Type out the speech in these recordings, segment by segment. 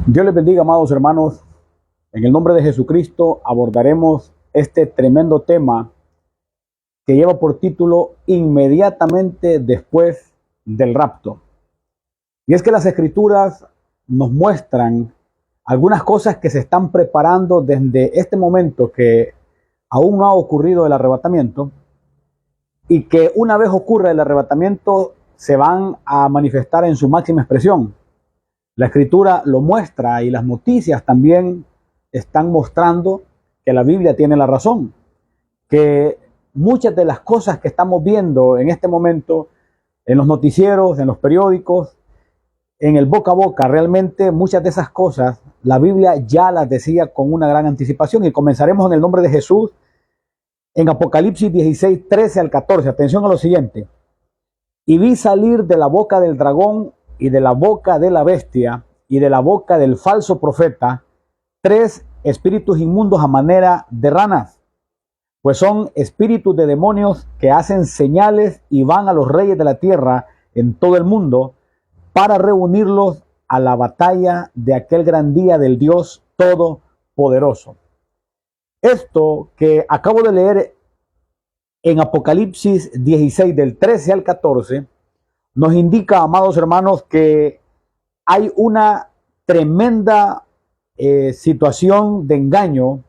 Dios les bendiga, amados hermanos. En el nombre de Jesucristo abordaremos este tremendo tema que lleva por título Inmediatamente después del rapto. Y es que las Escrituras nos muestran algunas cosas que se están preparando desde este momento que aún no ha ocurrido el arrebatamiento, y que una vez ocurra el arrebatamiento se van a manifestar en su máxima expresión. La Escritura lo muestra y las noticias también están mostrando que la Biblia tiene la razón, que muchas de las cosas que estamos viendo en este momento en los noticieros, en los periódicos, en el boca a boca, realmente muchas de esas cosas la Biblia ya las decía con una gran anticipación. Y comenzaremos en el nombre de Jesús en Apocalipsis 16, 13 al 14. Atención a lo siguiente. Y vi salir de la boca del dragón y de la boca de la bestia y de la boca del falso profeta 3 espíritus inmundos a manera de ranas, pues son espíritus de demonios que hacen señales y van a los reyes de la tierra en todo el mundo para reunirlos a la batalla de aquel gran día del Dios Todopoderoso. Esto que acabo de leer en Apocalipsis 16 del 13 al 14 nos indica, amados hermanos, que hay una tremenda situación de engaño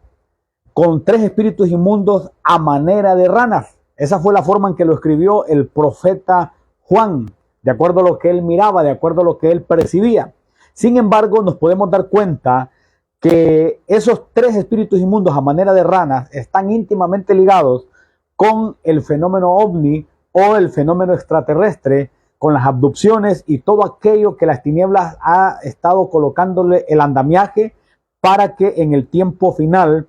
con 3 espíritus inmundos a manera de ranas. Esa fue la forma en que lo escribió el profeta Juan, de acuerdo a lo que él miraba, de acuerdo a lo que él percibía. Sin embargo, nos podemos dar cuenta que esos 3 espíritus inmundos a manera de ranas están íntimamente ligados con el fenómeno ovni o el fenómeno extraterrestre, con las abducciones y todo aquello que las tinieblas ha estado colocándole el andamiaje para que en el tiempo final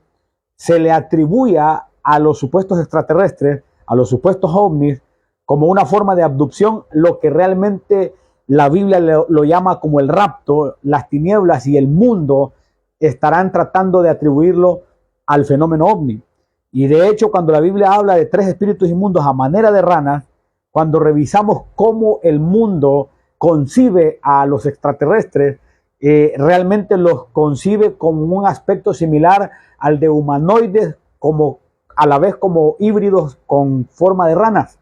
se le atribuya a los supuestos extraterrestres, a los supuestos ovnis, como una forma de abducción, lo que realmente la Biblia lo llama como el rapto. Las tinieblas y el mundo estarán tratando de atribuirlo al fenómeno ovni. Y de hecho, cuando la Biblia habla de 3 espíritus inmundos a manera de ranas, cuando revisamos cómo el mundo concibe a los extraterrestres, realmente los concibe con un aspecto similar al de humanoides, como a la vez como híbridos con forma de ranas.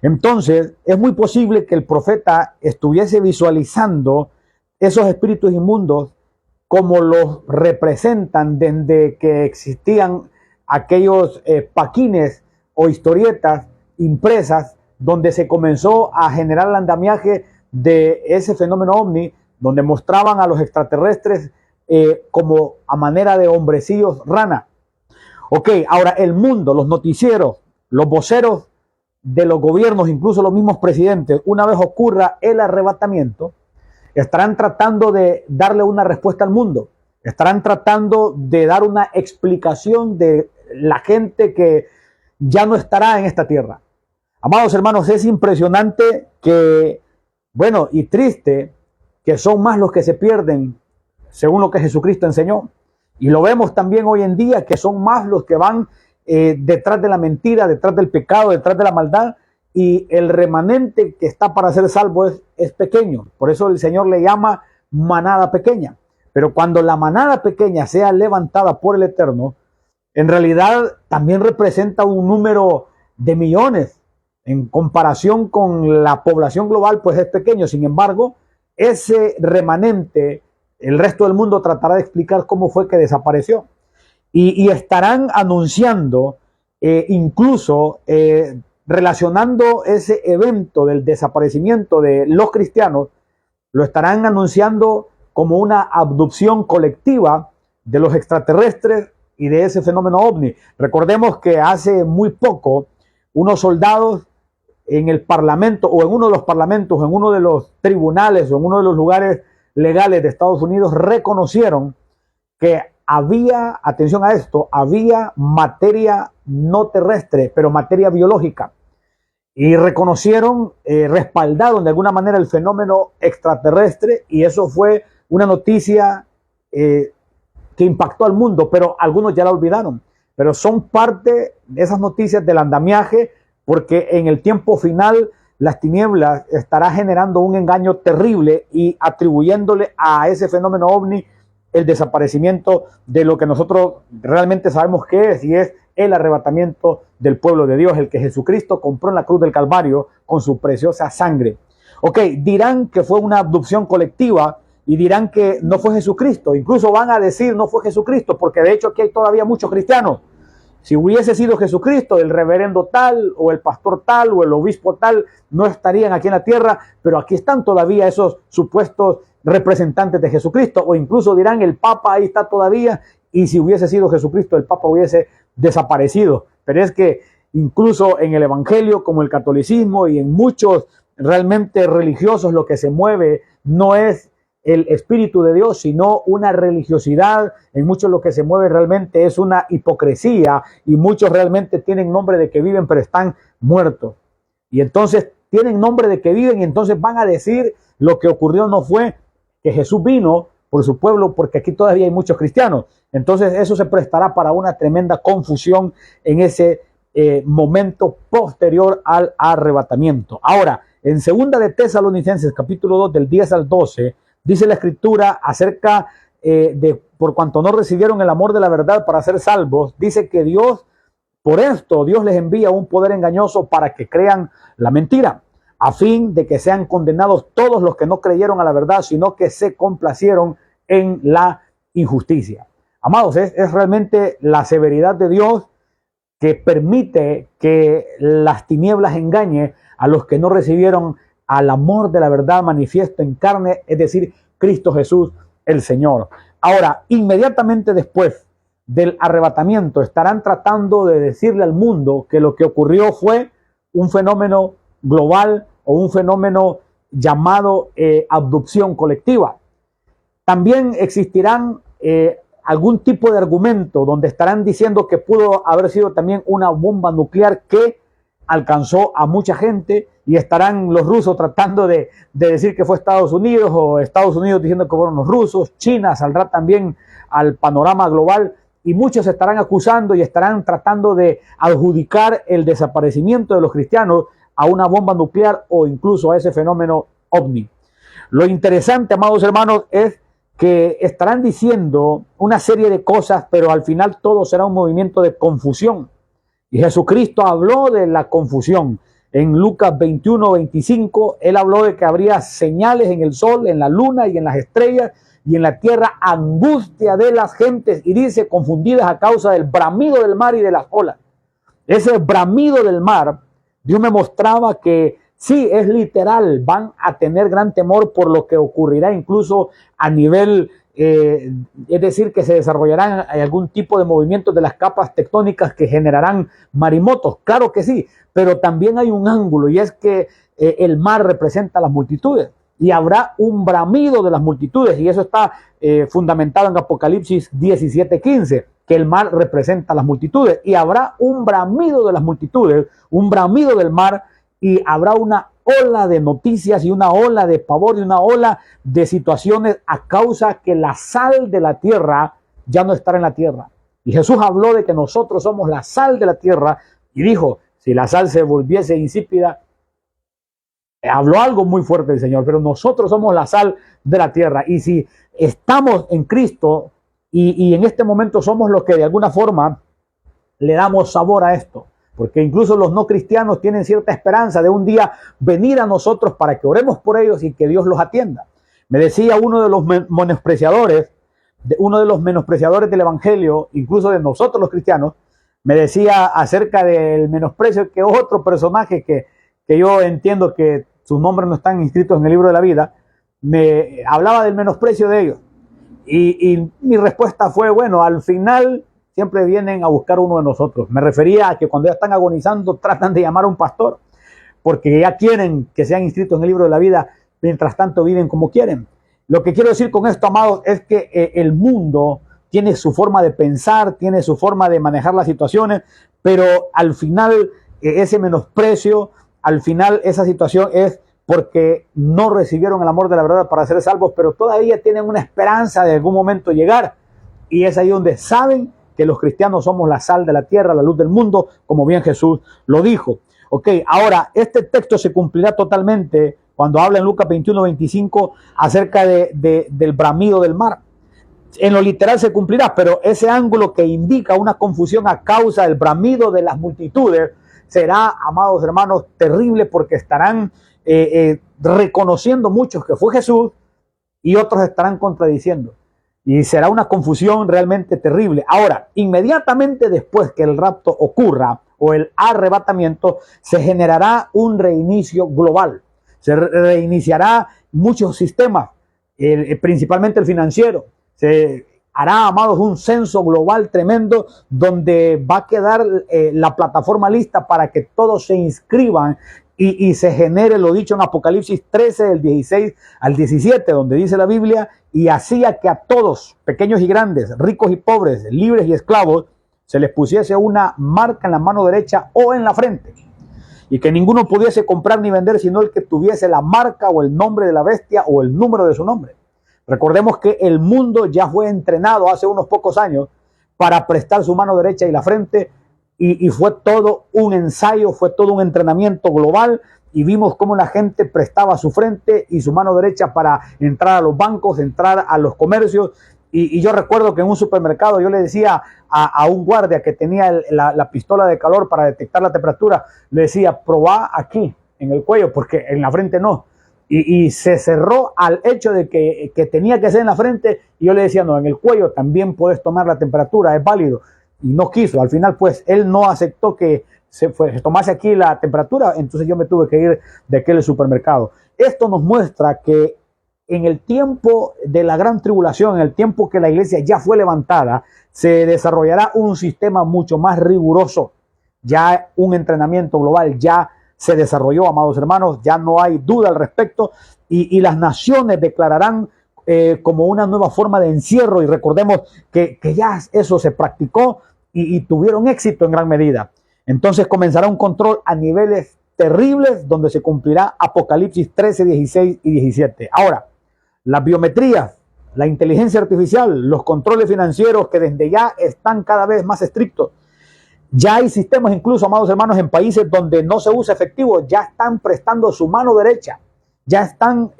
Entonces, es muy posible que el profeta estuviese visualizando esos espíritus inmundos como los representan desde que existían aquellos paquines o historietas impresas donde se comenzó a generar el andamiaje de ese fenómeno ovni, donde mostraban a los extraterrestres como a manera de hombrecillos rana. Ok, ahora el mundo, los noticieros, los voceros de los gobiernos, incluso los mismos presidentes, una vez ocurra el arrebatamiento, estarán tratando de darle una respuesta al mundo, estarán tratando de dar una explicación de la gente que ya no estará en esta tierra. Amados hermanos, es impresionante que, bueno, y triste, que son más los que se pierden, según lo que Jesucristo enseñó. Y lo vemos también hoy en día, que son más los que van detrás de la mentira, detrás del pecado, detrás de la maldad, y el remanente que está para ser salvo es pequeño. Por eso el Señor le llama manada pequeña. Pero cuando la manada pequeña sea levantada por el Eterno, en realidad también representa un número de millones. En comparación con la población global, pues es pequeño. Sin embargo, ese remanente, el resto del mundo tratará de explicar cómo fue que desapareció. Y estarán anunciando, incluso relacionando ese evento del desaparecimiento de los cristianos, lo estarán anunciando como una abducción colectiva de los extraterrestres y de ese fenómeno ovni. Recordemos que hace muy poco unos soldados en el parlamento, o en uno de los parlamentos, en uno de los tribunales, o en uno de los lugares legales de Estados Unidos, reconocieron que había, atención a esto, había materia no terrestre, pero materia biológica. Y reconocieron, respaldaron de alguna manera el fenómeno extraterrestre, y eso fue una noticia que impactó al mundo, pero algunos ya la olvidaron. Pero son parte de esas noticias del andamiaje, porque en el tiempo final las tinieblas estará generando un engaño terrible y atribuyéndole a ese fenómeno ovni el desaparecimiento de lo que nosotros realmente sabemos que es, y es el arrebatamiento del pueblo de Dios, el que Jesucristo compró en la cruz del Calvario con su preciosa sangre. Ok, dirán que fue una abducción colectiva y dirán que no fue Jesucristo. Incluso van a decir no fue Jesucristo, porque de hecho aquí hay todavía muchos cristianos. Si hubiese sido Jesucristo, el reverendo tal, o el pastor tal, o el obispo tal, no estarían aquí en la tierra, pero aquí están todavía esos supuestos representantes de Jesucristo, o incluso dirán el Papa ahí está todavía, y si hubiese sido Jesucristo, el Papa hubiese desaparecido. Pero es que incluso en el Evangelio, como el catolicismo y en muchos realmente religiosos, lo que se mueve no es el Espíritu de Dios, sino una religiosidad. En muchos lo que se mueve realmente es una hipocresía, y muchos realmente tienen nombre de que viven pero están muertos. Y entonces tienen nombre de que viven y entonces van a decir lo que ocurrió no fue que Jesús vino por su pueblo, porque aquí todavía hay muchos cristianos. Entonces eso se prestará para una tremenda confusión en ese momento posterior al arrebatamiento. Ahora, en segunda de Tesalonicenses capítulo 2 del 10 al 12, dice la escritura acerca de por cuanto no recibieron el amor de la verdad para ser salvos, dice que Dios, por esto, Dios les envía un poder engañoso para que crean la mentira, a fin de que sean condenados todos los que no creyeron a la verdad, sino que se complacieron en la injusticia. Amados, es realmente la severidad de Dios que permite que las tinieblas engañen a los que no recibieron al amor de la verdad manifiesto en carne, es decir, Cristo Jesús el Señor. Ahora, inmediatamente después del arrebatamiento, estarán tratando de decirle al mundo que lo que ocurrió fue un fenómeno global o un fenómeno llamado abducción colectiva. También existirán algún tipo de argumento donde estarán diciendo que pudo haber sido también una bomba nuclear que alcanzó a mucha gente, y estarán los rusos tratando de decir que fue Estados Unidos, o Estados Unidos diciendo que fueron los rusos. China saldrá también al panorama global, y muchos estarán acusando y estarán tratando de adjudicar el desaparecimiento de los cristianos a una bomba nuclear o incluso a ese fenómeno ovni. Lo interesante, amados hermanos, es que estarán diciendo una serie de cosas, pero al final todo será un movimiento de confusión. Y Jesucristo habló de la confusión. En Lucas 21:25, él habló de que habría señales en el sol, en la luna y en las estrellas, y en la tierra angustia de las gentes, y dice, confundidas a causa del bramido del mar y de las olas. Ese bramido del mar, Dios me mostraba que sí, es literal, van a tener gran temor por lo que ocurrirá incluso a nivel, es decir, que se desarrollarán algún tipo de movimientos de las capas tectónicas que generarán marimotos, claro que sí, pero también hay un ángulo, y es que el mar representa las multitudes, y habrá un bramido de las multitudes, y eso está fundamentado en Apocalipsis 17:15, que el mar representa las multitudes, y habrá un bramido de las multitudes, un bramido del mar, y habrá una ola de noticias y una ola de pavor y una ola de situaciones a causa que la sal de la tierra ya no estará en la tierra. Y Jesús habló de que nosotros somos la sal de la tierra, y dijo, si la sal se volviese insípida, habló algo muy fuerte el Señor, pero nosotros somos la sal de la tierra, y si estamos en Cristo y en este momento somos los que de alguna forma le damos sabor a esto, porque incluso los no cristianos tienen cierta esperanza de un día venir a nosotros para que oremos por ellos y que Dios los atienda. Me decía uno de los menospreciadores del Evangelio, incluso de nosotros los cristianos, me decía acerca del menosprecio que otro personaje que yo entiendo que sus nombres no están inscritos en el libro de la vida, me hablaba del menosprecio de ellos. Y mi respuesta fue, bueno, al final siempre vienen a buscar uno de nosotros. Me refería a que cuando ya están agonizando tratan de llamar a un pastor, porque ya quieren que sean inscritos en el libro de la vida, mientras tanto viven como quieren. Lo que quiero decir con esto, amados, es que el mundo tiene su forma de pensar, tiene su forma de manejar las situaciones, pero al final ese menosprecio, al final esa situación es porque no recibieron el amor de la verdad para ser salvos, pero todavía tienen una esperanza de algún momento llegar, y es ahí donde saben que los cristianos somos la sal de la tierra, la luz del mundo, como bien Jesús lo dijo. Ok, ahora, este texto se cumplirá totalmente cuando habla en Lucas 21:25 acerca del bramido del mar. En lo literal se cumplirá, pero ese ángulo que indica una confusión a causa del bramido de las multitudes será, amados hermanos, terrible, porque estarán reconociendo muchos que fue Jesús y otros estarán contradiciendo. Y será una confusión realmente terrible. Ahora, inmediatamente después que el rapto ocurra o el arrebatamiento, se generará un reinicio global. Se reiniciará muchos sistemas, principalmente el financiero. Se hará, amados, un censo global tremendo donde va a quedar la plataforma lista para que todos se inscriban y se genere lo dicho en Apocalipsis 13, del 16 al 17, donde dice la Biblia: y hacía que a todos, pequeños y grandes, ricos y pobres, libres y esclavos, se les pusiese una marca en la mano derecha o en la frente, y que ninguno pudiese comprar ni vender sino el que tuviese la marca o el nombre de la bestia o el número de su nombre. Recordemos que el mundo ya fue entrenado hace unos pocos años para prestar su mano derecha y la frente, y fue todo un ensayo, fue todo un entrenamiento global, y vimos cómo la gente prestaba su frente y su mano derecha para entrar a los bancos, entrar a los comercios. Y yo recuerdo que en un supermercado yo le decía a un guardia que tenía la pistola de calor para detectar la temperatura, le decía: probá aquí en el cuello, porque en la frente no. Y se cerró al hecho de que tenía que ser en la frente, y yo le decía: no, en el cuello también puedes tomar la temperatura, es válido. Y no quiso. Al final, pues, él no aceptó que se tomase aquí la temperatura, entonces yo me tuve que ir de aquel supermercado. Esto nos muestra que en el tiempo de la gran tribulación, en el tiempo que la iglesia ya fue levantada, se desarrollará un sistema mucho más riguroso. Ya un entrenamiento global ya se desarrolló, amados hermanos, ya no hay duda al respecto, y las naciones declararán como una nueva forma de encierro, y recordemos que ya eso se practicó y tuvieron éxito en gran medida. Entonces comenzará un control a niveles terribles donde se cumplirá Apocalipsis 13, 16 y 17. Ahora, las biometrías, la inteligencia artificial, los controles financieros que desde ya están cada vez más estrictos. Ya hay sistemas incluso, amados hermanos, en países donde no se usa efectivo, ya están prestando su mano derecha, ya están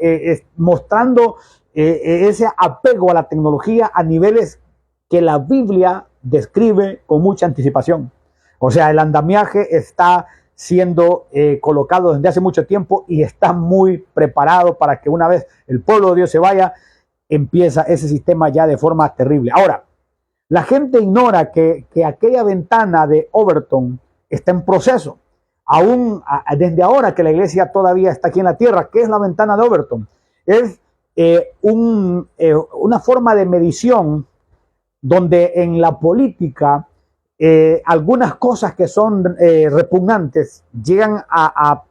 mostrando ese apego a la tecnología a niveles que la Biblia describe con mucha anticipación. O sea, el andamiaje está siendo colocado desde hace mucho tiempo y está muy preparado para que una vez el pueblo de Dios se vaya, empieza ese sistema ya de forma terrible. Ahora, la gente ignora que aquella ventana de Overton está en proceso. Aún desde ahora que la iglesia todavía está aquí en la tierra. ¿Qué es la ventana de Overton? Es una forma de medición donde en la política algunas cosas que son repugnantes llegan a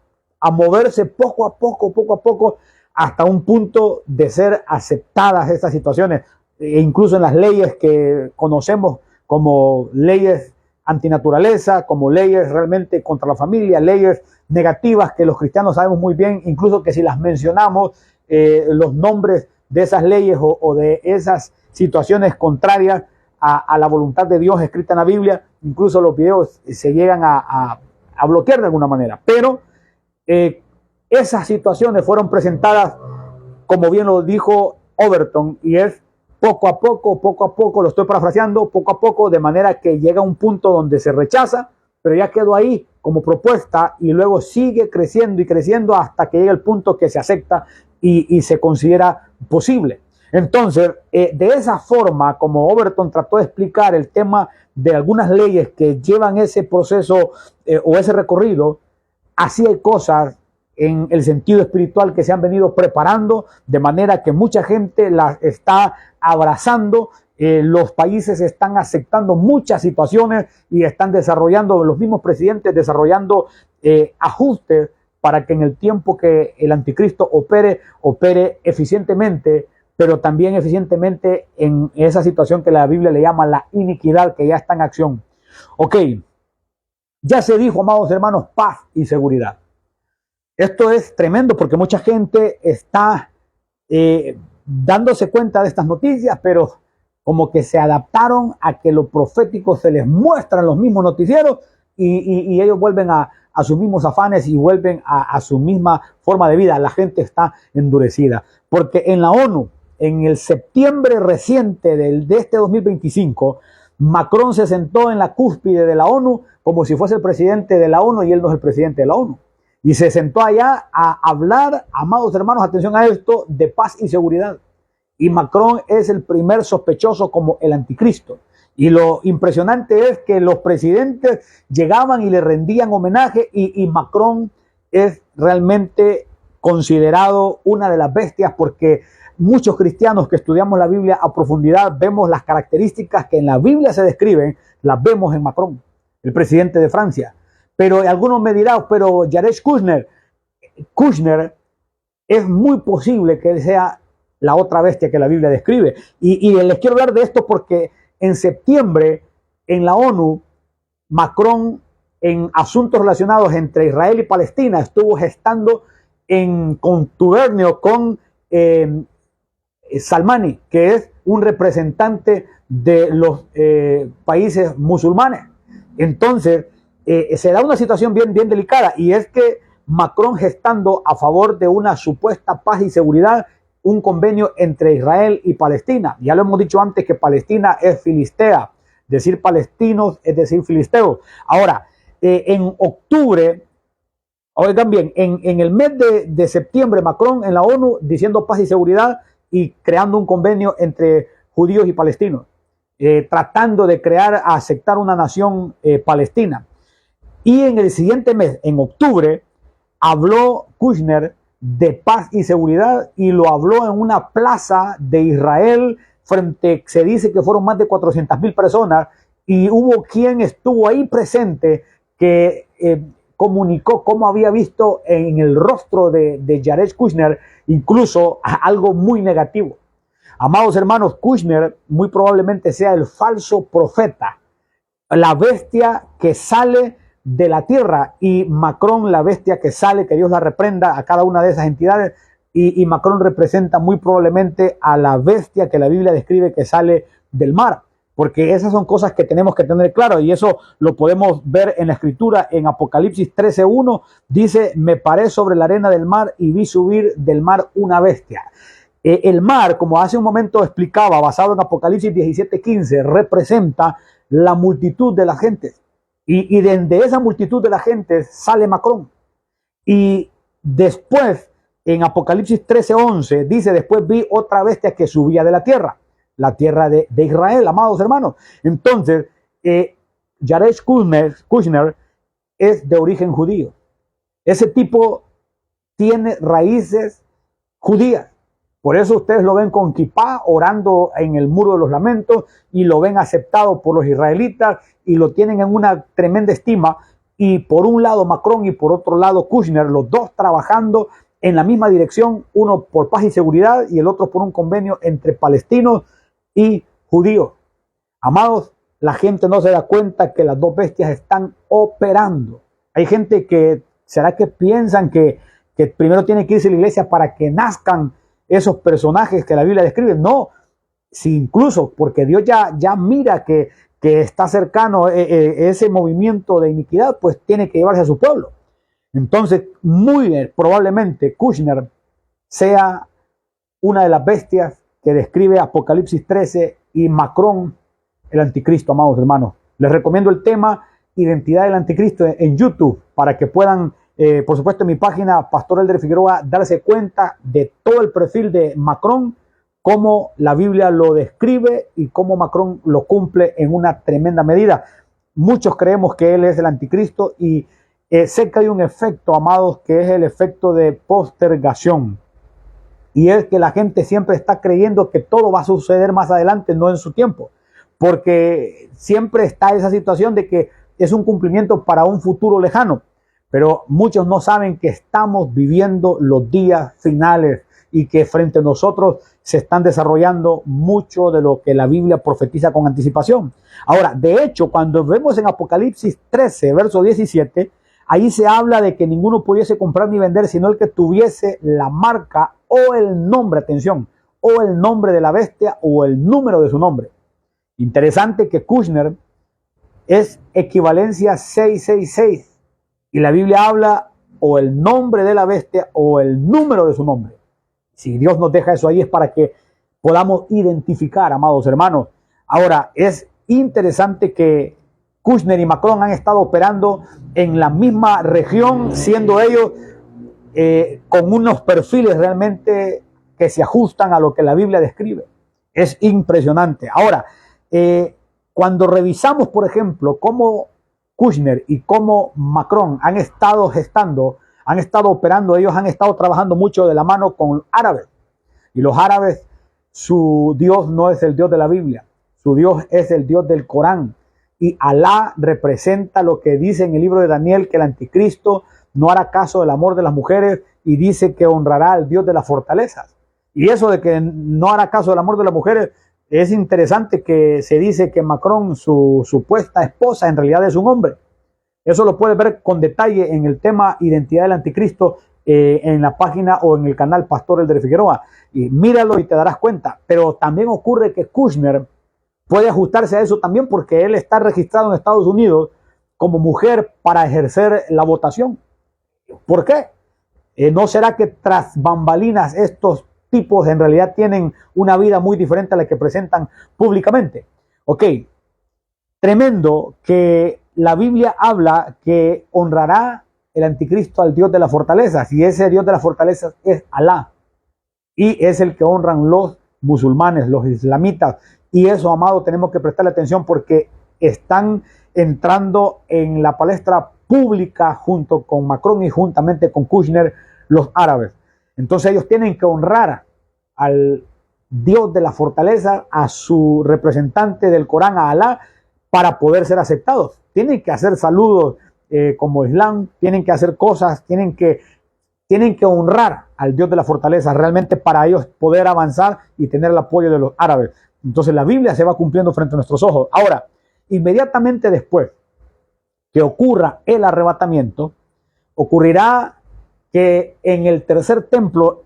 moverse poco a poco, hasta un punto de ser aceptadas estas situaciones, incluso en las leyes que conocemos como leyes antinaturaleza, como leyes realmente contra la familia, leyes negativas que los cristianos sabemos muy bien, incluso que si las mencionamos, los nombres de esas leyes o de esas situaciones contrarias a la voluntad de Dios escrita en la Biblia, incluso los videos se llegan a bloquear de alguna manera. Pero esas situaciones fueron presentadas, como bien lo dijo Overton, y es poco a poco, lo estoy parafraseando, poco a poco, de manera que llega un punto donde se rechaza, pero ya quedó ahí como propuesta, y luego sigue creciendo y creciendo hasta que llega el punto que se acepta y se considera posible. Entonces, de esa forma, como Overton trató de explicar el tema de algunas leyes que llevan ese proceso o ese recorrido, así hay cosas en el sentido espiritual que se han venido preparando, de manera que mucha gente las está abrazando. Los países están aceptando muchas situaciones y están desarrollando, los mismos presidentes desarrollando ajustes para que en el tiempo que el anticristo opere eficientemente, pero también eficientemente en esa situación que la Biblia le llama la iniquidad, que ya está en acción. Ok, ya se dijo, amados hermanos, paz y seguridad. Esto es tremendo porque mucha gente está dándose cuenta de estas noticias, pero como que se adaptaron a que lo profético se les muestra en los mismos noticieros y ellos vuelven a sus mismos afanes y vuelven a su misma forma de vida. La gente está endurecida. Porque en la ONU, en el septiembre reciente de este 2025, Macron se sentó en la cúspide de la ONU como si fuese el presidente de la ONU y él no es el presidente de la ONU. Y se sentó allá a hablar, amados hermanos, atención a esto, de paz y seguridad. Y Macron es el primer sospechoso como el anticristo. Y lo impresionante es que los presidentes llegaban y le rendían homenaje y Macron es realmente considerado una de las bestias porque muchos cristianos que estudiamos la Biblia a profundidad vemos las características que en la Biblia se describen, las vemos en Macron, el presidente de Francia. Pero algunos me dirán, pero Jared Kushner es muy posible que él sea la otra bestia que la Biblia describe. Y les quiero hablar de esto porque en septiembre en la ONU, Macron en asuntos relacionados entre Israel y Palestina estuvo gestando en contubernio con Salmani, que es un representante de los países musulmanes. Entonces, se da una situación bien delicada y es que Macron gestando a favor de una supuesta paz y seguridad un convenio entre Israel y Palestina. Ya lo hemos dicho antes que Palestina es filistea. Decir palestinos es decir filisteos. Ahora, en octubre, oigan bien, en el mes de septiembre, Macron en la ONU diciendo paz y seguridad y creando un convenio entre judíos y palestinos, tratando de aceptar una nación palestina. Y en el siguiente mes, en octubre, habló Kushner de paz y seguridad y lo habló en una plaza de Israel se dice que fueron más de 400,000 personas y hubo quien estuvo ahí presente que comunicó cómo había visto en el rostro de Jared Kushner incluso algo muy negativo. Amados hermanos, Kushner muy probablemente sea el falso profeta, la bestia que sale de la tierra y Macron la bestia que sale, que Dios la reprenda a cada una de esas entidades y Macron representa muy probablemente a la bestia que la Biblia describe que sale del mar, porque esas son cosas que tenemos que tener claro y eso lo podemos ver en la escritura en Apocalipsis 13:1 dice, me paré sobre la arena del mar y vi subir del mar una bestia. El mar, como hace un momento explicaba, basado en Apocalipsis 17:15, representa la multitud de la gente. Y de esa multitud de la gente sale Macron. Y después, en Apocalipsis 13:11, dice, después vi otra bestia que subía de la tierra de Israel, amados hermanos. Entonces, Jared Kushner es de origen judío. Ese tipo tiene raíces judías. Por eso ustedes lo ven con kipá, orando en el muro de los lamentos, y lo ven aceptado por los israelitas, y lo tienen en una tremenda estima. Y por un lado Macron y por otro lado Kushner, los dos trabajando en la misma dirección, uno por paz y seguridad y el otro por un convenio entre palestinos y judíos. Amados, la gente no se da cuenta que las dos bestias están operando. Hay gente que, ¿será que piensan que primero tiene que irse a la iglesia para que nazcan esos personajes que la Biblia describe? No, si incluso porque Dios ya mira que está cercano ese movimiento de iniquidad, pues tiene que llevarse a su pueblo. Entonces, muy probablemente Kushner sea una de las bestias que describe Apocalipsis 13 y Macron, el anticristo, amados hermanos. Les recomiendo el tema Identidad del Anticristo en YouTube para que puedan, por supuesto, en mi página Pastor Elder Figueroa, darse cuenta de todo el perfil de Macron, cómo la Biblia lo describe y cómo Macron lo cumple en una tremenda medida. Muchos creemos que él es el anticristo y sé que hay un efecto, amados, que es el efecto de postergación. Y es que la gente siempre está creyendo que todo va a suceder más adelante, no en su tiempo. Porque siempre está esa situación de que es un cumplimiento para un futuro lejano. Pero muchos no saben que estamos viviendo los días finales y que frente a nosotros se están desarrollando mucho de lo que la Biblia profetiza con anticipación. Ahora, de hecho, cuando vemos en Apocalipsis 13, verso 17, ahí se habla de que ninguno pudiese comprar ni vender, sino el que tuviese la marca o el nombre, atención, o el nombre de la bestia o el número de su nombre. Interesante que Kushner es equivalencia 666. Y la Biblia habla o el nombre de la bestia o el número de su nombre. Si Dios nos deja eso ahí es para que podamos identificar, amados hermanos. Ahora, es interesante que Kushner y Macron han estado operando en la misma región, siendo ellos con unos perfiles realmente que se ajustan a lo que la Biblia describe. Es impresionante. Ahora, cuando revisamos, por ejemplo, cómo Kushner y cómo Macron han estado gestando, han estado operando, ellos han estado trabajando mucho de la mano con árabes. Y los árabes, su Dios no es el Dios de la Biblia, su Dios es el Dios del Corán. Y Alá representa lo que dice en el libro de Daniel, que el anticristo no hará caso del amor de las mujeres y dice que honrará al Dios de las fortalezas. Y eso de que no hará caso del amor de las mujeres, es interesante que se dice que Macron, su supuesta esposa, en realidad es un hombre. Eso lo puedes ver con detalle en el tema Identidad del Anticristo, en la página o en el canal Pastor Elder Figueroa. Y míralo y te darás cuenta. Pero también ocurre que Kushner puede ajustarse a eso también porque él está registrado en Estados Unidos como mujer para ejercer la votación. ¿Por qué? ¿No será que tras bambalinas estos tipos en realidad tienen una vida muy diferente a la que presentan públicamente? Ok, tremendo que la Biblia habla que honrará el anticristo al Dios de las fortalezas, y ese Dios de las fortalezas es Alá, y es el que honran los musulmanes, los islamitas, y eso, amado, tenemos que prestarle atención porque están entrando en la palestra pública junto con Macron y juntamente con Kushner, los árabes. Entonces ellos tienen que honrar al Dios de la fortaleza, a su representante del Corán, a Alá, para poder ser aceptados. Tienen que hacer saludos como Islam, tienen que hacer cosas, tienen que honrar al Dios de la fortaleza realmente para ellos poder avanzar y tener el apoyo de los árabes. Entonces la Biblia se va cumpliendo frente a nuestros ojos. Ahora, inmediatamente después que ocurra el arrebatamiento, ocurrirá que en el tercer templo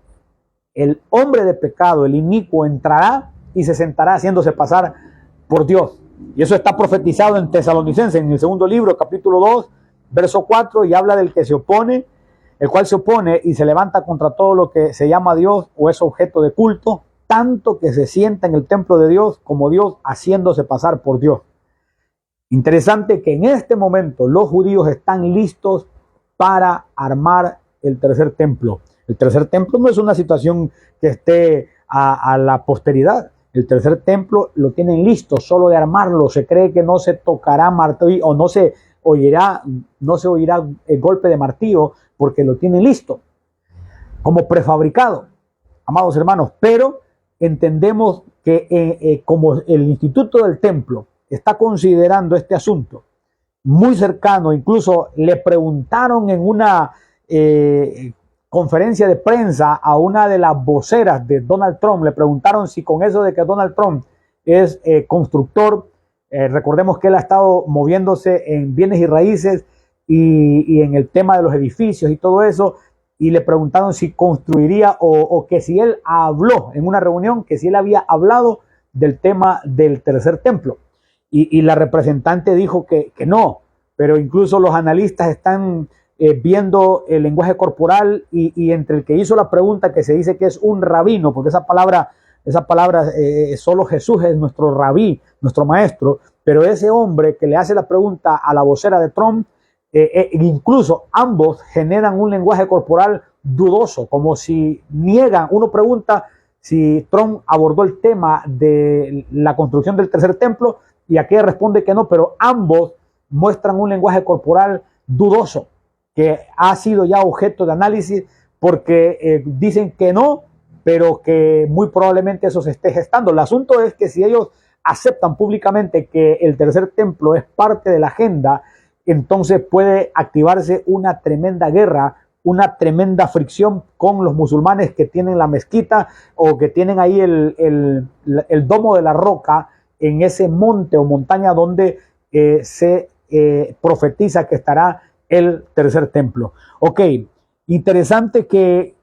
el hombre de pecado, el inicuo, entrará y se sentará haciéndose pasar por Dios. Y eso está profetizado en Tesalonicenses, en el segundo libro, capítulo 2, verso 4, y habla del que se opone, el cual se opone y se levanta contra todo lo que se llama Dios o es objeto de culto, tanto que se sienta en el templo de Dios como Dios, haciéndose pasar por Dios. Interesante que en este momento los judíos están listos para armar el tercer templo. El tercer templo no es una situación que esté a la posteridad. El tercer templo lo tienen listo, solo de armarlo. Se cree que no se tocará martillo o no se oirá el golpe de martillo porque lo tienen listo, como prefabricado, amados hermanos. Pero entendemos que como el Instituto del Templo está considerando este asunto muy cercano, incluso le preguntaron en una conferencia de prensa a una de las voceras de Donald Trump, le preguntaron si con eso de que Donald Trump es constructor, recordemos que él ha estado moviéndose en bienes y raíces y en el tema de los edificios y todo eso, y le preguntaron si construiría o que si él habló en una reunión, que si él había hablado del tema del tercer templo. Y la representante dijo que no, pero incluso los analistas están viendo el lenguaje corporal y entre el que hizo la pregunta, que se dice que es un rabino, porque esa palabra solo Jesús es nuestro rabí, nuestro maestro, pero ese hombre que le hace la pregunta a la vocera de Trump, incluso ambos generan un lenguaje corporal dudoso, como si niegan. Uno pregunta si Trump abordó el tema de la construcción del tercer templo y aquella responde que no, pero ambos muestran un lenguaje corporal dudoso que ha sido ya objeto de análisis porque dicen que no, pero que muy probablemente eso se esté gestando. El asunto es que si ellos aceptan públicamente que el tercer templo es parte de la agenda, entonces puede activarse una tremenda guerra, una tremenda fricción con los musulmanes que tienen la mezquita o que tienen ahí el domo de la roca en ese monte o montaña donde se profetiza que estará el tercer templo. Ok, interesante que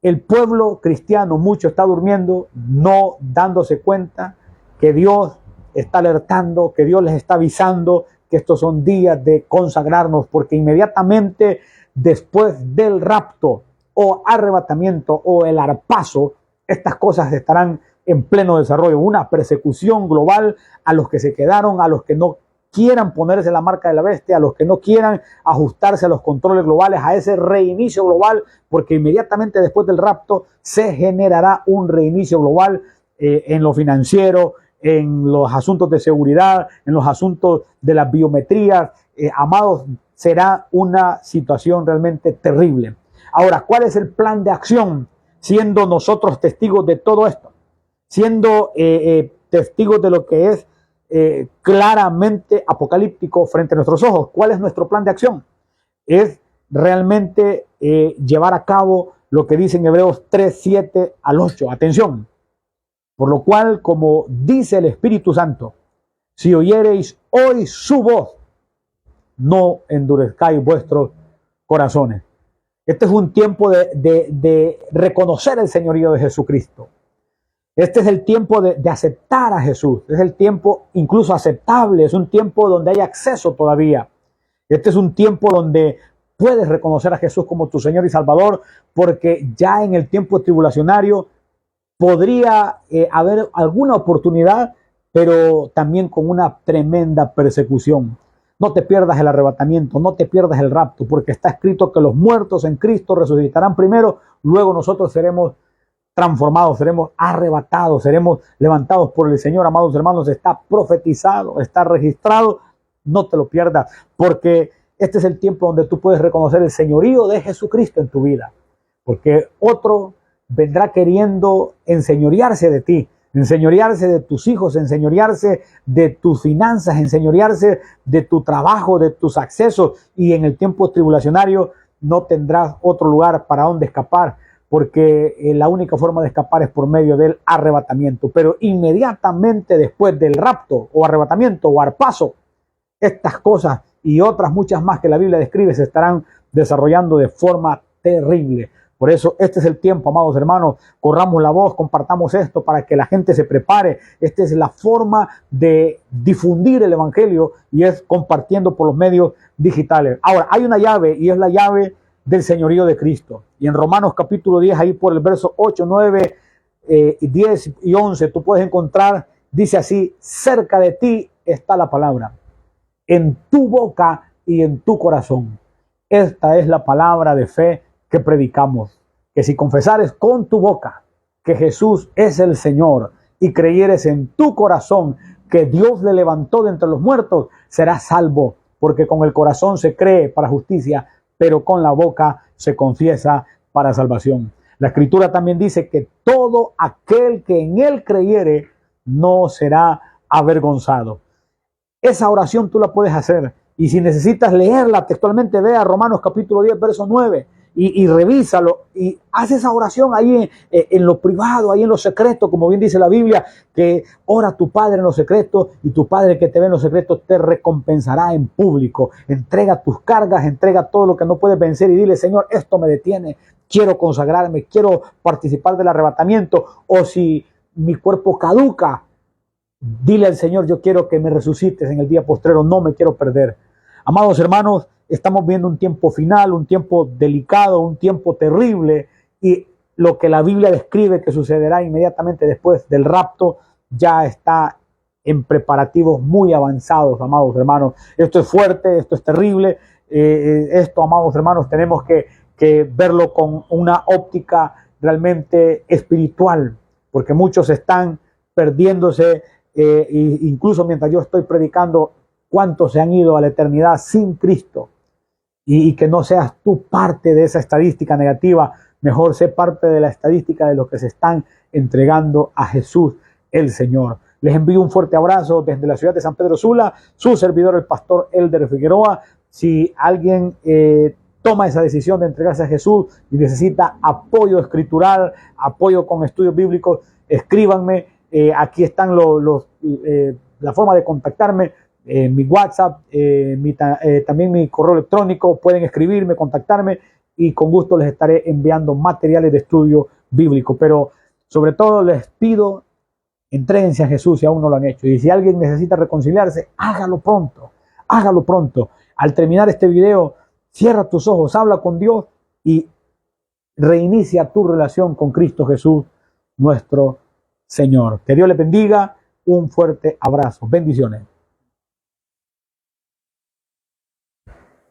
el pueblo cristiano mucho está durmiendo, no dándose cuenta que Dios está alertando, que Dios les está avisando, que estos son días de consagrarnos, porque inmediatamente después del rapto o arrebatamiento o el arpazo, estas cosas estarán en pleno desarrollo. Una persecución global a los que se quedaron, a los que no quieran ponerse la marca de la bestia, a los que no quieran ajustarse a los controles globales, a ese reinicio global, porque inmediatamente después del rapto se generará un reinicio global en lo financiero, en los asuntos de seguridad, en los asuntos de las biometrías. Amados, será una situación realmente terrible. Ahora, ¿cuál es el plan de acción? Siendo nosotros testigos de todo esto, siendo testigos de lo que es claramente apocalíptico frente a nuestros ojos. ¿Cuál es nuestro plan de acción? Es realmente llevar a cabo lo que dice en Hebreos 3, 7 al 8. Atención. Por lo cual, como dice el Espíritu Santo, si oyereis hoy su voz, no endurezcáis vuestros corazones. Este es un tiempo de reconocer el señorío de Jesucristo. Este es el tiempo de aceptar a Jesús. Es el tiempo incluso aceptable. Es un tiempo donde hay acceso todavía. Este es un tiempo donde puedes reconocer a Jesús como tu Señor y Salvador, porque ya en el tiempo tribulacionario podría haber alguna oportunidad, pero también con una tremenda persecución. No te pierdas el arrebatamiento, no te pierdas el rapto, porque está escrito que los muertos en Cristo resucitarán primero, luego nosotros seremos transformados, seremos arrebatados, seremos levantados por el Señor. Amados hermanos, está profetizado, está registrado. No te lo pierdas, porque este es el tiempo donde tú puedes reconocer el señorío de Jesucristo en tu vida, porque otro vendrá queriendo enseñorearse de ti, enseñorearse de tus hijos, enseñorearse de tus finanzas, enseñorearse de tu trabajo, de tus accesos, y en el tiempo tribulacionario no tendrás otro lugar para donde escapar, porque la única forma de escapar es por medio del arrebatamiento. Pero inmediatamente después del rapto o arrebatamiento o arpazo, estas cosas y otras muchas más que la Biblia describe se estarán desarrollando de forma terrible. Por eso este es el tiempo, amados hermanos, corramos la voz, compartamos esto para que la gente se prepare. Esta es la forma de difundir el evangelio, y es compartiendo por los medios digitales. Ahora, hay una llave, y es la llave del señorío de Cristo. Y en Romanos capítulo 10, ahí por el verso 8, 9, 10 y 11, tú puedes encontrar, dice así: cerca de ti está la palabra, en tu boca y en tu corazón. Esta es la palabra de fe que predicamos, que si confesares con tu boca que Jesús es el Señor y creyeres en tu corazón que Dios le levantó de entre los muertos, serás salvo, porque con el corazón se cree para justicia, pero con la boca se confiesa para salvación. La Escritura también dice que todo aquel que en él creyere no será avergonzado. Esa oración tú la puedes hacer, y si necesitas leerla textualmente, ve a Romanos capítulo 10, verso 9, y revísalo, y haz esa oración ahí en lo privado, ahí en lo secreto, como bien dice la Biblia, que ora a tu Padre en lo secreto, y tu Padre que te ve en lo secreto te recompensará en público. Entrega tus cargas, entrega todo lo que no puedes vencer, y dile: Señor, esto me detiene, quiero consagrarme, quiero participar del arrebatamiento. O si mi cuerpo caduca, dile al Señor: yo quiero que me resucites en el día postrero, no me quiero perder. Amados hermanos, estamos viendo un tiempo final, un tiempo delicado, un tiempo terrible, y lo que la Biblia describe que sucederá inmediatamente después del rapto ya está en preparativos muy avanzados, amados hermanos. Esto es fuerte, esto es terrible. Esto, amados hermanos, tenemos que verlo con una óptica realmente espiritual, porque muchos están perdiéndose, incluso mientras yo estoy predicando, cuántos se han ido a la eternidad sin Cristo. Y que no seas tú parte de esa estadística negativa, mejor sé parte de la estadística de los que se están entregando a Jesús el Señor. Les envío un fuerte abrazo desde la ciudad de San Pedro Sula, su servidor, el pastor Elder Figueroa. Si alguien toma esa decisión de entregarse a Jesús y necesita apoyo escritural, apoyo con estudios bíblicos, escríbanme. Aquí están la forma de contactarme. Mi WhatsApp, también mi correo electrónico. Pueden escribirme, contactarme, y con gusto les estaré enviando materiales de estudio bíblico. Pero sobre todo les pido: entréguense a Jesús si aún no lo han hecho. Y si alguien necesita reconciliarse, hágalo pronto. hágalo pronto. Al terminar este video, cierra tus ojos, habla con Dios y reinicia tu relación con Cristo Jesús, nuestro Señor. Que Dios le bendiga. Un fuerte abrazo. Bendiciones.